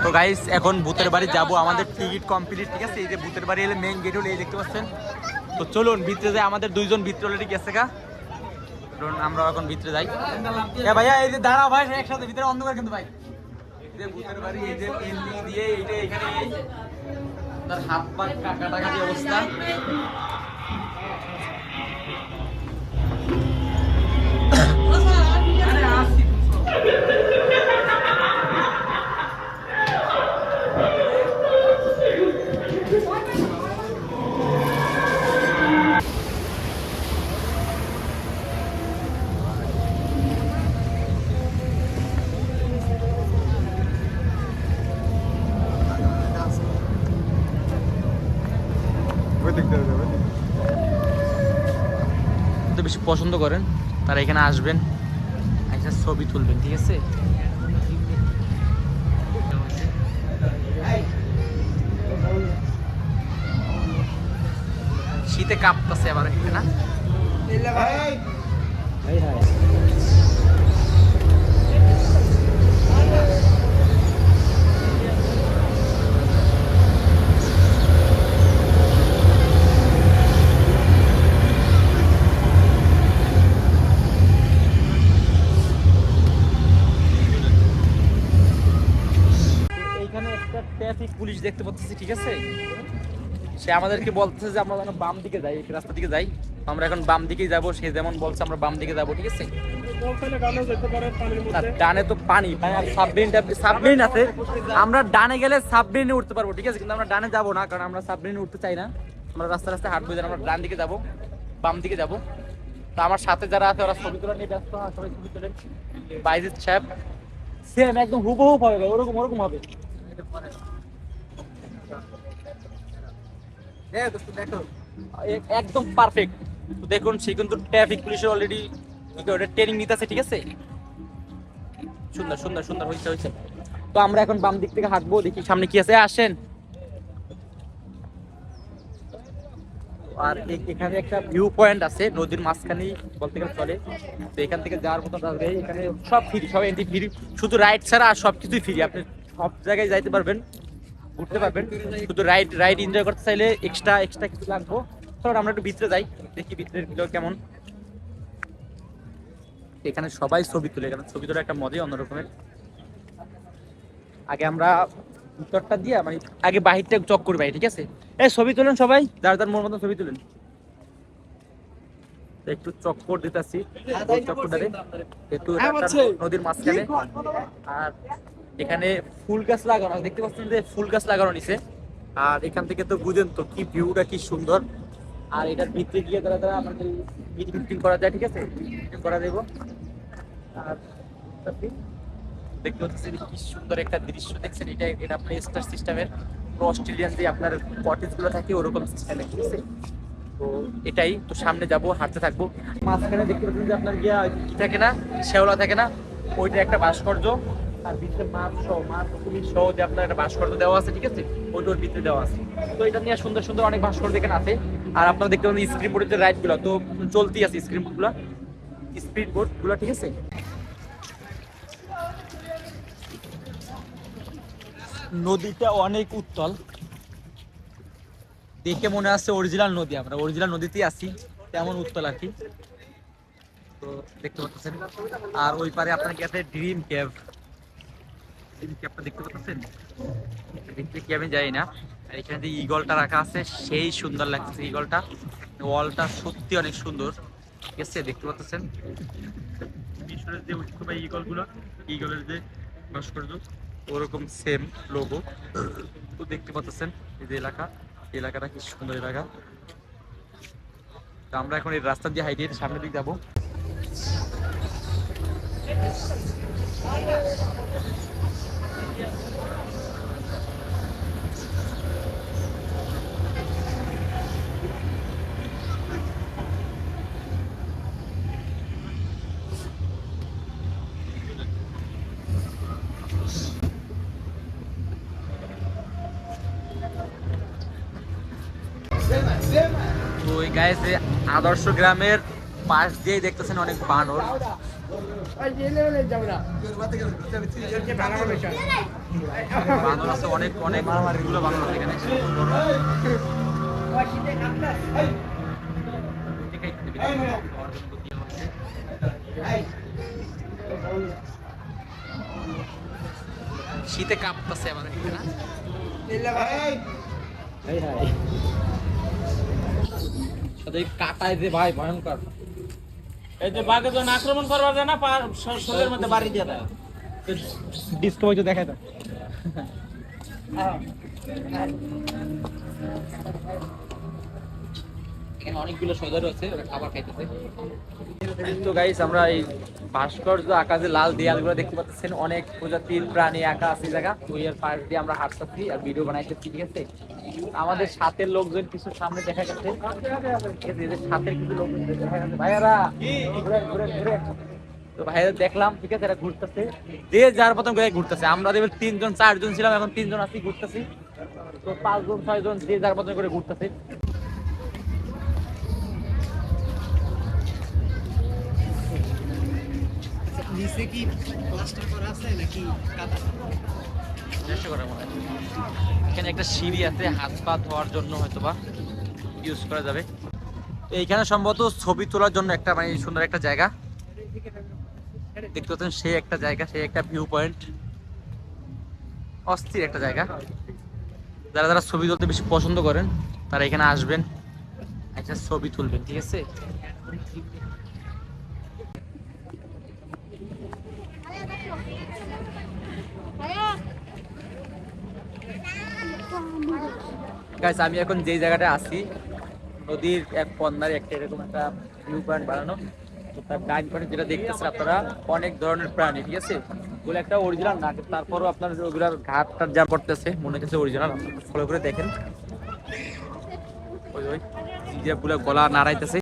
তো গাইস এখন ভূতের বাড়ি যাব, আমাদের টিকিট কমপ্লিট, ঠিক আছে? এই যে ভূতের বাড়ি এলে মেইন গেট হলো এই দেখতে পাচ্ছেন। তো চলুন ভিতরে যাই, আমাদের দুইজন ভিতরে অলরেডি গেছে গা, আমরা এখন ভিতরে যাই। ভাইয়া এই যে দাঁড়া ভাই, একসাথে ভিতরে অন্ধকার কিন্তু ভাই। এই যে ভূতের বাড়ি, এই যে এন্ট্রি দিয়ে এইটা এখানে তার হাত পা কাটাকাটি অবস্থা। বেশি পছন্দ করেন তারা এখানে আসবেন, একটা ছবি তুলবেন, ঠিক আছে? শীতে কাঁপতেছে আবার এখানে না। ট্রাফিক পুলিশ দেখতে পাচ্ছি, ঠিক আছে? সে আমাদেরকে বলতেছে যে আমরা যেন বাম দিকে যাই, রাস্তা দিকে যাই। আমরা এখন বাম দিকেই যাব, সে যেমন বলছে আমরা বাম দিকে যাব, ঠিক আছে? ডানে তো পানি, সাবমেরিন আছে, আমরা ডানে গেলে সাবমেরিনে উঠতে পারবো, ঠিক আছে? কিন্তু আমরা ডানে যাবো না, কারণ আমরা সাবমেরিনে উঠতে চাই না। আমরা রাস্তা রাস্তায় হাঁটবো, আমরা ডান দিকে যাব, বাম দিকে যাব। তো আমার সাথে যারা আছে ওরা ছবি তোলা নিয়ে ব্যস্ত, সবাই ছবি তোলেন। বাইজিদ সাহেব সেম একদম হুবহু হবে, ওরকম হবে। একদম পারফেক্ট। তো দেখুন সে কিন্তু ট্রাফিক পুলিশের অলরেডি ট্রেনিং নিতেছে, ঠিক আছে? সুন্দর সুন্দর সুন্দর হয়েছে। তো আমরা এখন বাম দিক থেকে হাঁটবো, দেখি সামনে কি আছে, আসেন। আর এখানে একটা ভিউ পয়েন্ট আছে, নদীর মাঝখানে বলতে গেলে চলে। তো এখান থেকে যাওয়ার মতো এখানে সব ফ্রি, সব এন্ট্রি ফ্রি, শুধু রাইড ছাড়া আর সবকিছুই ফ্রি। আপনি সব জায়গায় যাইতে পারবেন, ঘুরতে পারবেন। শুধু রাইড এনজয় করতে চাইলে এক্সট্রা কিছু লাগবো। তারপর আমরা একটু ভিতরে যাই, দেখি ভিতরের ভিডিও কেমন। এখানে সবাই ছবি তুলে, এখানে ছবি তোলা একটা মজাই অন্যরকমের। আগে আমরা ভিতরটা দিয়ে মানে আগে বাহিরটা চক করি ভাই, ঠিক আছে? এই ছবি তুলেন সবাই, যার মোর মতো ছবি তুলেন। একটু চক্কর দিতেছি, চক্করটারে একটু নদীর মাঝখানে। আর এখানে ফুল গাছ লাগানো, দেখতে পাচ্ছেন যে ফুল গাছ লাগানো নিচে। আর এখান থেকে তো বুঝেন তো কি ভিউটা কি সুন্দর। আর এটার ভিতরে গিয়ে তারা আমাদের মিটিং করা যায়, ঠিক আছে? করা দেব। আর দেখতে পাচ্ছেন কি সুন্দর একটা দৃশ্য দেখছেন, এটা আপনার স্টার সিস্টেমের অস্ট্রেলিয়ান যে আপনার কটেজ গুলো থাকে ওরকম সিস্টেমে, ঠিক আছে? তো এটাই তো, সামনে যাব, হাঁটতে থাকবো। মাঝখানে দেখতে পাচ্ছেন যে আপনার গিয়া কি থাকে না, শেওলা থাকে না, ওইটা একটা ভাস্কর্য। আর ভিতরে মাছ পুলিশ সহ যে আপনার একটা ভাস্কর্য দেওয়া আছে, ঠিক আছে? ওইটার ভিতরে দেওয়া আছে। তো এটা নিয়ে সুন্দর সুন্দর অনেক ভাস্কর্য এখানে আছে। আর আপনারা দেখতে পাচ্ছেন স্ক্রিন বোর্ডের যে রাইড গুলো তো চলতি আছে, স্ক্রিন বোর্ড গুলা, স্পিড বোর্ড গুলো, ঠিক আছে? নদীটা অনেক উত্তাল, দেখে মনে হচ্ছে অরিজিনাল নদী, আমরা অরিজিনাল নদীতেই আছি, তেমন উত্তাল আর কি। তো দেখতে পাচ্ছেন। আর ওই পারে আপনার কি আছে ড্রিম ক্যাবটা দেখতে পাচ্ছেন, দেখতে কি আমি যাই না। আর এখানে যে ইগলটা রাখা আছে সেই সুন্দর লাগছে, ইগলটা ওয়ালটা সত্যি অনেক সুন্দর, ঠিক আছে? দেখতে পাচ্ছেন মিশরের যে ঐতিহ্যবাহী ইগলের যে ভাস্কর্য ওরকম সেম লোগো। তো দেখতে পাচ্ছেন এই যে এলাকাটা কি সুন্দর এলাকা। তো আমরা এখন এই রাস্তা দিয়ে হাইটে সামনের দিকে যাবো। তো এই গায়ে যে আদর্শ গ্রামের পাশ দিয়ে দেখতেছেন অনেক বানর, বানর আছে অনেক অনেক গুলো বানর আছে এখানে শীতে কাঁপতেছে আমাদের এখানে কাটায় যে ভাই ভয়ঙ্কর এই যে বাঘে যখন আক্রমণ করবার যায় না শরীরের মধ্যে বাড়ি দিয়ে দেয় ডিস্কো হয়তো দেখা যায় এখানে অনেকগুলো সদর আছে ওরা খাবার খাইতেছে তো গাইস আমরা এই ভাস্কর্য আকাশে লাল দেয়ালগুলো দেখতে পাচ্ছেন অনেক প্রজাতির প্রাণী আঁকা আছে জায়গা ওই এর পাশ দিয়ে আমরা হাঁটতেছি আর ভিডিও বানাইতেছি ঠিক আছে আমাদের সাথের লোকজন কিছু সামনে দেখা গেছে সাথের কিছু লোকজন দেখা গেছে ভাইয়ারা তো ভাইয়ারা দেখলাম ঠিক আছে এরা ঘুরতেছে যে যার মতন করে ঘুরতেছে আমরা দেখবেন 3 জন 4 জন ছিলাম এখন 3 জন আছি ঘুরতেছি তো 5 জন 6 জন যে যার মতন করে ঘুরতেছে নিচে কি প্লাস্টার করা আছে নাকি কাদা চেষ্টা করা মনে হয় এখানে একটা সিঁড়ি আছে হাত পা ধোয়ার জন্য হয়তোবা ইউজ করা যাবে এইখানে সম্ভবত ছবি তোলার জন্য একটা মানে সুন্দর একটা জায়গা দেখতে পাচ্ছেন সেই একটা জায়গা সেই একটা ভিউ পয়েন্ট অস্থির একটা জায়গা যারা যারা ছবি তুলতে বেশি পছন্দ করেন তারা এখানে আসবেন একটা ছবি তুলবেন ঠিক আছে গাইস আমি এখন যে জায়গাটা আছি নদীর এক কর্নারে একটা এরকম একটা ভিউ পয়েন্ট বানানো তো তার ডাইন পয়েন্টে যেটা দেখতেছেন আপনারা অনেক ধরনের প্রাণী ঠিক আছে ওগুলো একটা অরিজিনাল না তারপরও আপনার ওগুলার ঘাটটা যা পড়তেছে মনে হচ্ছে অরিজিনাল ফলো করে দেখেন ওই ওই জিরাফগুলো গলা নাড়াইতেছে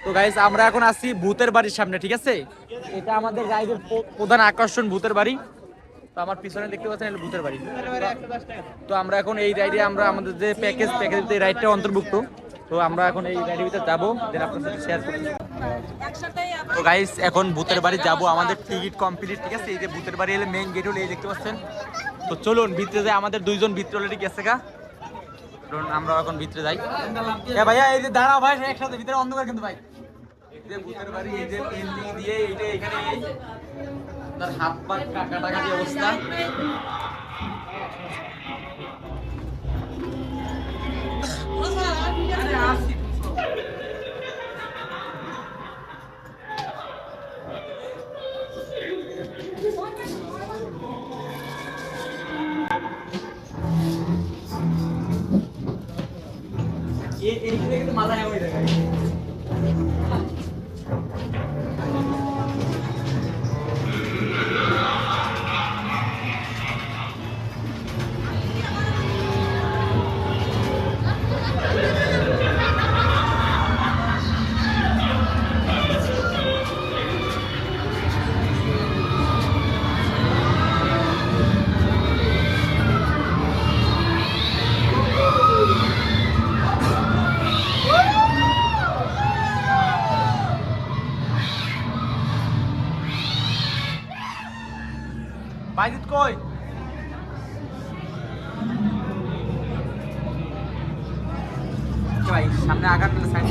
তো গাইস আমরা এখন আছি ভূতের বাড়ির সামনে ঠিক আছে এটা আমাদের রাইডের প্রধান আকর্ষণ ভূতের বাড়ি তো আমার পিছনে দেখতে পাচ্ছেন ভূতের বাড়ি তো আমরা এখন এই রাইডে আমরা আমাদের যে প্যাকেজ এই রাইডটা অন্তর্ভুক্ত তো আমরা এখন এই রাইডের ভিতরে যাবো দেন আপনাদের সাথে শেয়ার করব তো গাইস এখন ভূতের বাড়ি যাব আমাদের টিকিট কমপ্লিট ঠিক আছে এই যে ভূতের বাড়ি এলে মেইন গেট হলো এই দেখতে পাচ্ছেন তো চলুন ভিতরে যাই আমাদের দুইজন ভিতরে অলরেডি গেছে গা আমরা এখন ভিতরে যাই ভাইয়া এই যে দাঁড়াও ভাই একসাথে ভিতরে অন্ধকার কিন্তু ভাই ভূতের বাড়ি এই যে এন্ট্রি দিয়ে এইটা এখানে তার হাত পা কাটাকাটি অবস্থা এইখানে কিন্তু মাথায় হয়ে যায় বাইজিত কই ভাই সামনে আগার সাইড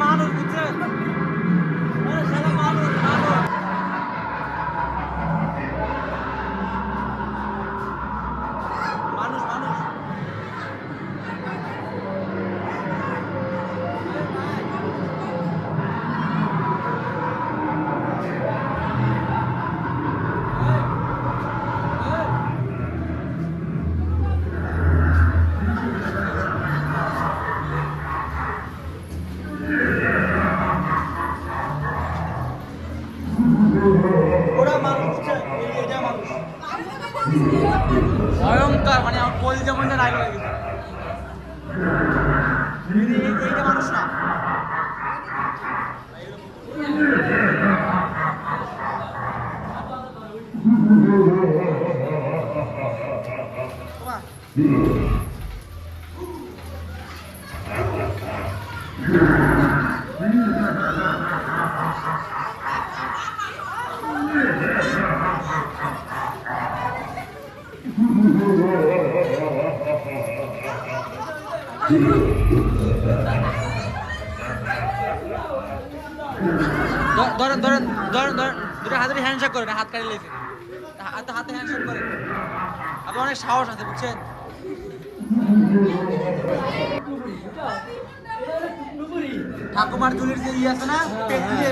মানুষ বুঝছেন, মানুষ মানুষ ওরা মানুষ, এটা মানুষ ভয়ঙ্কর, মানে আমার কোল যেমন নাই হয়ে গেছে। এইটা মানুষ না, ধরেন ধরেন ধরেন ধরেন, দুটো হাতের হ্যান্ডশেক করেন, হাত কাটি লেগেছে, হাতে হ্যান্ডশেক করেন, আপনার অনেক সাহস আছে বুঝছেন। ঠাকুমার চুলের যে ই আছে না, পেট নিয়ে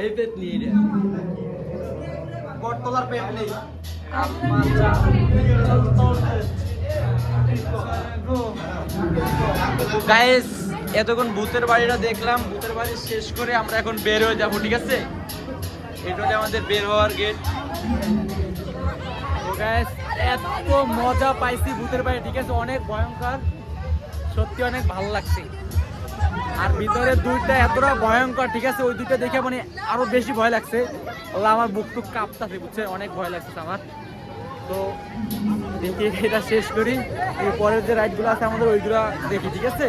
এই পেট নিয়ে বটতলার পেট নেই। গাইস, এতক্ষণ ভূতের বাড়িটা দেখলাম, ভূতের বাড়ি শেষ করে আমরা এখন বের হয়ে যাবো, ঠিক আছে? এটা হলো আমাদের বের হওয়ার গেট। তো গাইস, এত মজা পাইছি ভূতের বাড়ি, ঠিক আছে? অনেক ভয়ঙ্কর, সত্যি অনেক ভালো লাগছে। আর ভিতরে দুইটা এতটা ভয়ঙ্কর, ঠিক আছে? ওই দুইটা দেখে মানে আরো বেশি ভয় লাগছে। আল্লাহ, আমার বুক টুক কাঁপতাছে বুঝছে, অনেক ভয় লাগছে আমার। তো দেখি এটা শেষ করি, এই পরের যে রাইডগুলো আছে আমাদের ওইগুলো দেখি, ঠিক আছে?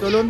চলুন।